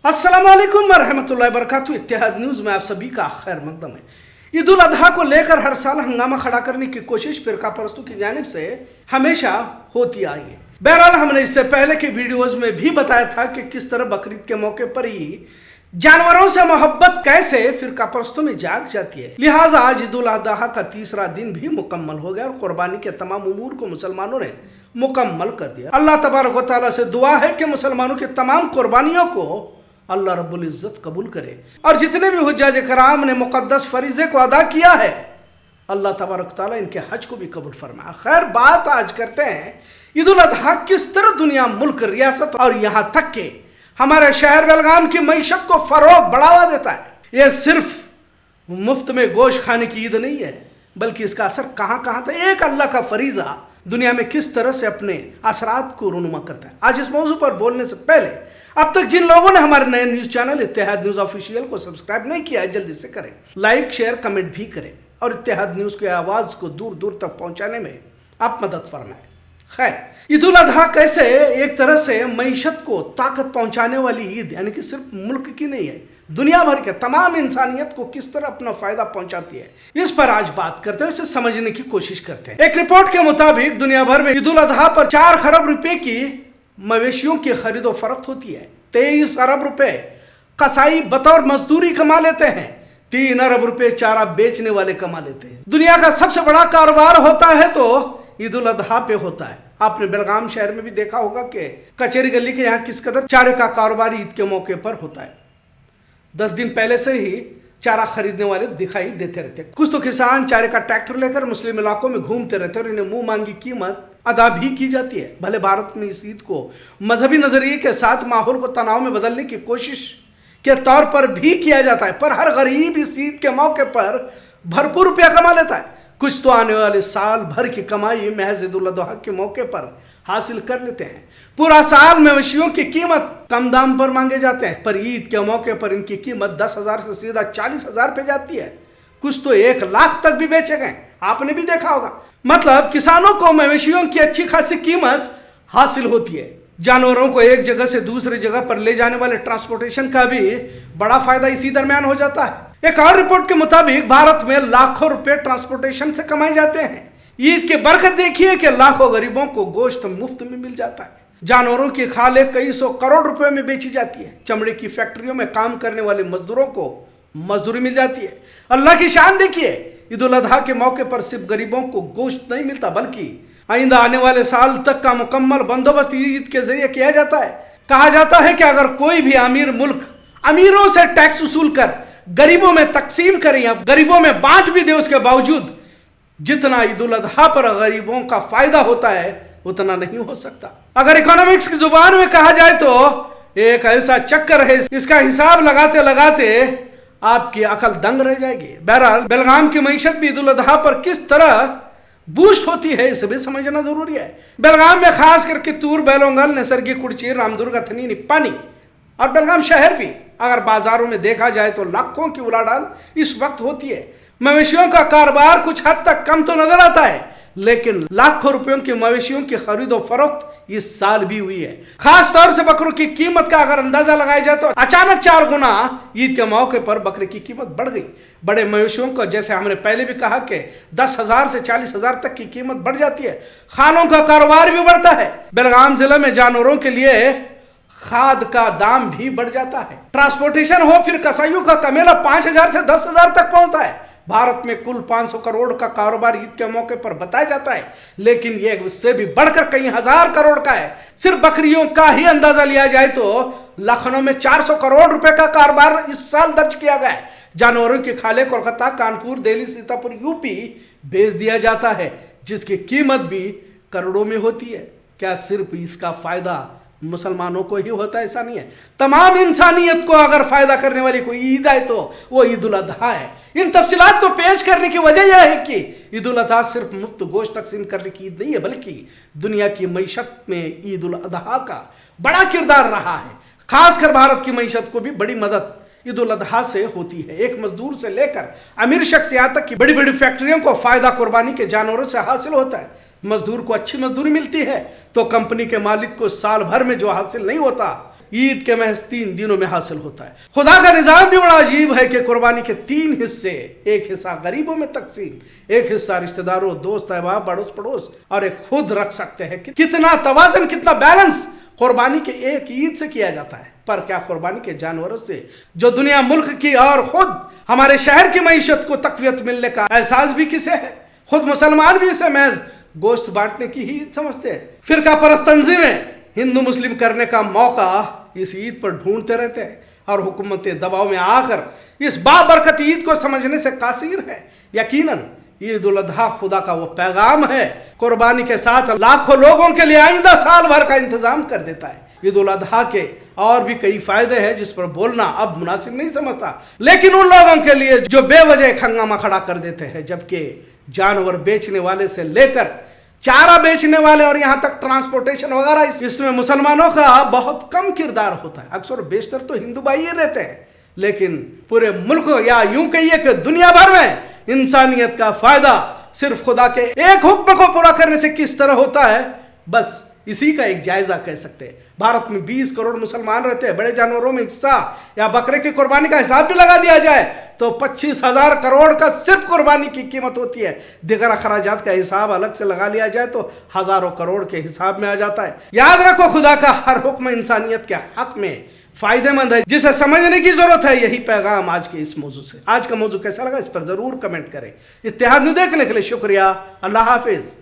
अस्सलामुअलैकुम वरहमतुल्लाहि वबरकातुहू। इत्तेहाद न्यूज़ में आप सभी का खैर मकदम है। ईद उल अजहा को लेकर हर साल हंगामा खड़ा करने की कोशिश फिरका परस्तों की जानिब से हमेशा होती आई है। बहरहाल हमने इससे पहले के वीडियोस में भी बताया था कि किस तरह बकरीद के मौके पर ही जानवरों से मोहब्बत कैसे फिरका परस्तों में जाग जाती है। लिहाजा आज ईद उल अजहा का तीसरा दिन भी मुकम्मल हो गया और कुर्बानी के तमाम उमूर को मुसलमानों ने मुकम्मल कर दिया। अल्लाह तबारक व तआला से दुआ है कि मुसलमानों की तमाम कुर्बानियों को अल्लाह रब्बुल इज्जत कबूल करे और जितने भी हुज्जाज कराम ने मुकद्दस फरीज़े को अदा किया है अल्लाह तबारक तआला इनके हज को भी कबूल फरमाए। खैर, बात आज करते हैं ईद उल अजहा किस तरह दुनिया, मुल्क, रियासत और यहाँ तक के हमारे शहर बेलगाम की मईशत को फरोग बढ़ावा देता है। यह सिर्फ मुफ्त में गोश्त खाने की ईद नहीं है, बल्कि इसका असर कहाँ कहाँ था, एक अल्लाह का फरीज़ा दुनिया में किस तरह से अपने असरात को रूनुमा करता है। आज इस मौजू पर बोलने से पहले अब तक जिन लोगों ने हमारे नए न्यूज चैनल इत्तेहाद न्यूज ऑफिशियल को सब्सक्राइब नहीं किया है, जल्दी से करें, लाइक शेयर कमेंट भी करें और इत्तेहाद न्यूज की आवाज को दूर दूर तक पहुंचाने में आप मदद फरमाएं। खैर, ईद उल अजहा कैसे एक तरह से मईशत को ताकत पहुंचाने वाली ईद, यानी कि सिर्फ मुल्क की नहीं है, दुनिया भर के तमाम इंसानियत को किस तरह अपना फायदा पहुंचाती है, इस पर आज बात करते हैं, इसे समझने की कोशिश करते हैं। एक रिपोर्ट के मुताबिक दुनिया भर में ईद उल अजहा पर 4 खरब रुपए की मवेशियों की खरीदो फरोख्त होती है। 23 अरब रुपए कसाई बतौर मजदूरी कमा लेते हैं। 3 अरब रुपए चारा बेचने वाले कमा लेते हैं। दुनिया का सबसे बड़ा कारोबार होता है तो ईद उल अजहा पे होता है। आपने बेलगाम शहर में भी देखा होगा कि कचेरी गली के यहाँ किस कदर चारे का कारोबार ईद के मौके पर होता है। 10 दिन पहले से ही चारा खरीदने वाले दिखाई देते रहते। कुछ तो किसान चारे का ट्रैक्टर लेकर मुस्लिम इलाकों में घूमते रहते और इन्हें मुंह मांगी कीमत अदा भी की जाती है। भले भारत में इस ईद को मजहबी नजरिए के साथ माहौल को तनाव में बदलने की कोशिश के तौर पर भी किया जाता है, पर हर गरीब इस ईद के मौके पर भरपूर रुपया कमा लेता है। कुछ तो आने वाले साल भर की कमाई महज ईद उल अजहा के मौके पर हासिल कर लेते हैं। पूरा साल मवेशियों की कीमत कम दाम पर मांगे जाते हैं, पर ईद के मौके पर इनकी कीमत 10,000 से सीधा 40,000 पे जाती है। कुछ तो 1 लाख तक भी बेचे गए, आपने भी देखा होगा। मतलब किसानों को मवेशियों की अच्छी खासी कीमत हासिल होती है। जानवरों को एक जगह से दूसरी जगह पर ले जाने वाले ट्रांसपोर्टेशन का भी बड़ा फायदा इसी दरमियान हो जाता है। एक और रिपोर्ट के मुताबिक भारत में लाखों रुपए ट्रांसपोर्टेशन से कमाए जाते हैं। ईद की बरकत देखिए कि लाखों गरीबों को गोश्त मुफ्त में मिल जाता है। जानवरों की खाले कई 100 करोड़ रुपए में बेची जाती है। चमड़े की फैक्ट्रियों में काम करने वाले मजदूरों को मजदूरी मिल जाती है। अल्लाह की शान देखिए, ईद उल अजहा के मौके पर सिर्फ गरीबों को गोश्त नहीं मिलता, बल्कि आइंदा आने वाले साल तक का मुकम्मल बंदोबस्त ईद के जरिए किया जाता है। कहा जाता है कि अगर कोई भी अमीर मुल्क अमीरों से टैक्स वसूल कर गरीबों में तकसीम करे या गरीबों में बांट भी दे, उसके बावजूद जितना ईद उल अजहा पर गरीबों का फायदा होता है उतना नहीं हो सकता। अगर इकोनॉमिक्स की जुबान में कहा जाए तो एक ऐसा चक्कर है, इसका हिसाब लगाते लगाते आपकी अकल दंग रह जाएगी। बहरहाल, बेलगाम की मईशत भी ईद उल अजहा पर किस तरह बूस्ट होती है इसे भी समझना जरूरी है। बेलगाम में खास करके तूर, बैलोंगल, निसर्गी, कुड़ची, रामदुर्ग, अथनी, निप्पानी और बेलगाम शहर भी अगर बाजारों में देखा जाए तो लाखों की उलाढाल इस वक्त होती है। मवेशियों का कारोबार कुछ हद तक कम तो नजर आता है, लेकिन लाखों रुपयों की मवेशियों की खरीदो फरोख्त इस साल भी हुई है। खास तौर से बकरों की कीमत का अगर अंदाजा लगाया जाए तो अचानक 4 गुना ईद के मौके पर बकरे की कीमत बढ़ गई। बड़े मवेशियों को, जैसे हमने पहले भी कहा कि 10,000 से 40,000 तक की कीमत बढ़ जाती है। खानों का कारोबार भी बढ़ता है। बेलगाम जिले में जानवरों के लिए खाद का दाम भी बढ़ जाता है। ट्रांसपोर्टेशन हो, फिर कसाईयों का कमेला 5,000 से 10,000 तक पहुंचता है। भारत में कुल 500 करोड़ का कारोबार ईद के मौके पर बताया जाता है, लेकिन यह उससे भी बढ़कर कई हजार करोड़ का है। सिर्फ बकरियों का ही अंदाजा लिया जाए तो लखनऊ में 400 करोड़ रुपए का कारोबार इस साल दर्ज किया गया है। जानवरों के खाले कोलकाता, कानपुर, दिल्ली, सीतापुर, यूपी भेज दिया जाता है, जिसकी कीमत भी करोड़ों में होती है। क्या सिर्फ इसका फायदा मुसलमानों को ही होता है? ऐसा नहीं है। तमाम इंसानियत को अगर फायदा करने वाली कोई ईद आए तो वो ईद उल अजहा है। इन तफसीलात को पेश करने की वजह यह है कि ईद उल अजहा सिर्फ मुफ्त गोश्त तकसीम करने की ईद नहीं है, बल्कि दुनिया की मईशत में ईद उल अजहा का बड़ा किरदार रहा है। खासकर भारत की मईशत को भी बड़ी मदद ईद उल अजहा से होती है। एक मजदूर से लेकर अमीर शख्सियत तक की बड़ी बड़ी फैक्ट्रियों को फायदा कुर्बानी के जानवरों से हासिल होता है। मजदूर को अच्छी मजदूरी मिलती है तो कंपनी के मालिक को साल भर में जो हासिल नहीं होता ईद के महज 3 दिनों में हासिल होता है। खुदा का निजाम भी बड़ा अजीब है कि कुर्बानी के 3 हिस्से, एक हिस्सा गरीबों में तकसीम, एक हिस्सा रिश्तेदारों, दोस्त अहबाब, पड़ोस पड़ोस और एक खुद रख सकते हैं। कितना तवाजन, कितना बैलेंस कुर्बानी के एक ईद से किया जाता है। पर क्या कुर्बानी के जानवरों से जो दुनिया मुल्क की और खुद हमारे शहर की मईशत को तकवीत मिलने का एहसास भी किसे है? खुद मुसलमान भी इसे महज गोश्त बांटने की ही ईद समझते हैं। फिरका परस्त तंजीमें हिंदू मुस्लिम करने का मौका इस ईद पर ढूंढते रहते हैं और हुकूमत दबाव में आकर इस बाबरकत ईद को समझने से कासिर है। यकीनन ईद उल अजहा खुदा का वो पैगाम है, कुर्बानी के साथ लाखों लोगों के लिए आइंदा साल भर का इंतजाम कर देता है। ईद उल अजहा के और भी कई फायदे हैं जिस पर बोलना अब मुनासिब नहीं समझता, लेकिन उन लोगों के लिए जो बेवजह हंगामा खड़ा कर देते हैं, जबकि जानवर बेचने वाले से लेकर चारा बेचने वाले और यहाँ तक ट्रांसपोर्टेशन वगैरह, इसमें मुसलमानों का बहुत कम किरदार होता है। अक्सर बेशतर तो हिंदू भाई ही रहते हैं, लेकिन पूरे मुल्क या यूं कहिए कि दुनिया भर में इंसानियत का फायदा सिर्फ खुदा के एक हुक्म को पूरा करने से किस तरह होता है, बस इसी का एक जायजा कह सकते हैं। भारत में 20 करोड़ मुसलमान रहते हैं। बड़े जानवरों में हिस्सा या बकरे की कुर्बानी का हिसाब भी लगा दिया जाए तो 25,000 करोड़ का सिर्फ कुर्बानी की कीमत होती है। दिगर अखराजात का हिसाब अलग से लगा लिया जाए तो हजारों करोड़ के हिसाब में आ जाता है। याद रखो, खुदा का हर हुक्म इंसानियत के हक में फायदेमंद है, जिसे समझने की जरूरत है। यही पैगाम आज के इस मौजू से। आज का मौजू कैसा लगा इस पर जरूर कमेंट करें। इत्तेहाद न्यूज़ देखने के लिए शुक्रिया। अल्लाह हाफिज।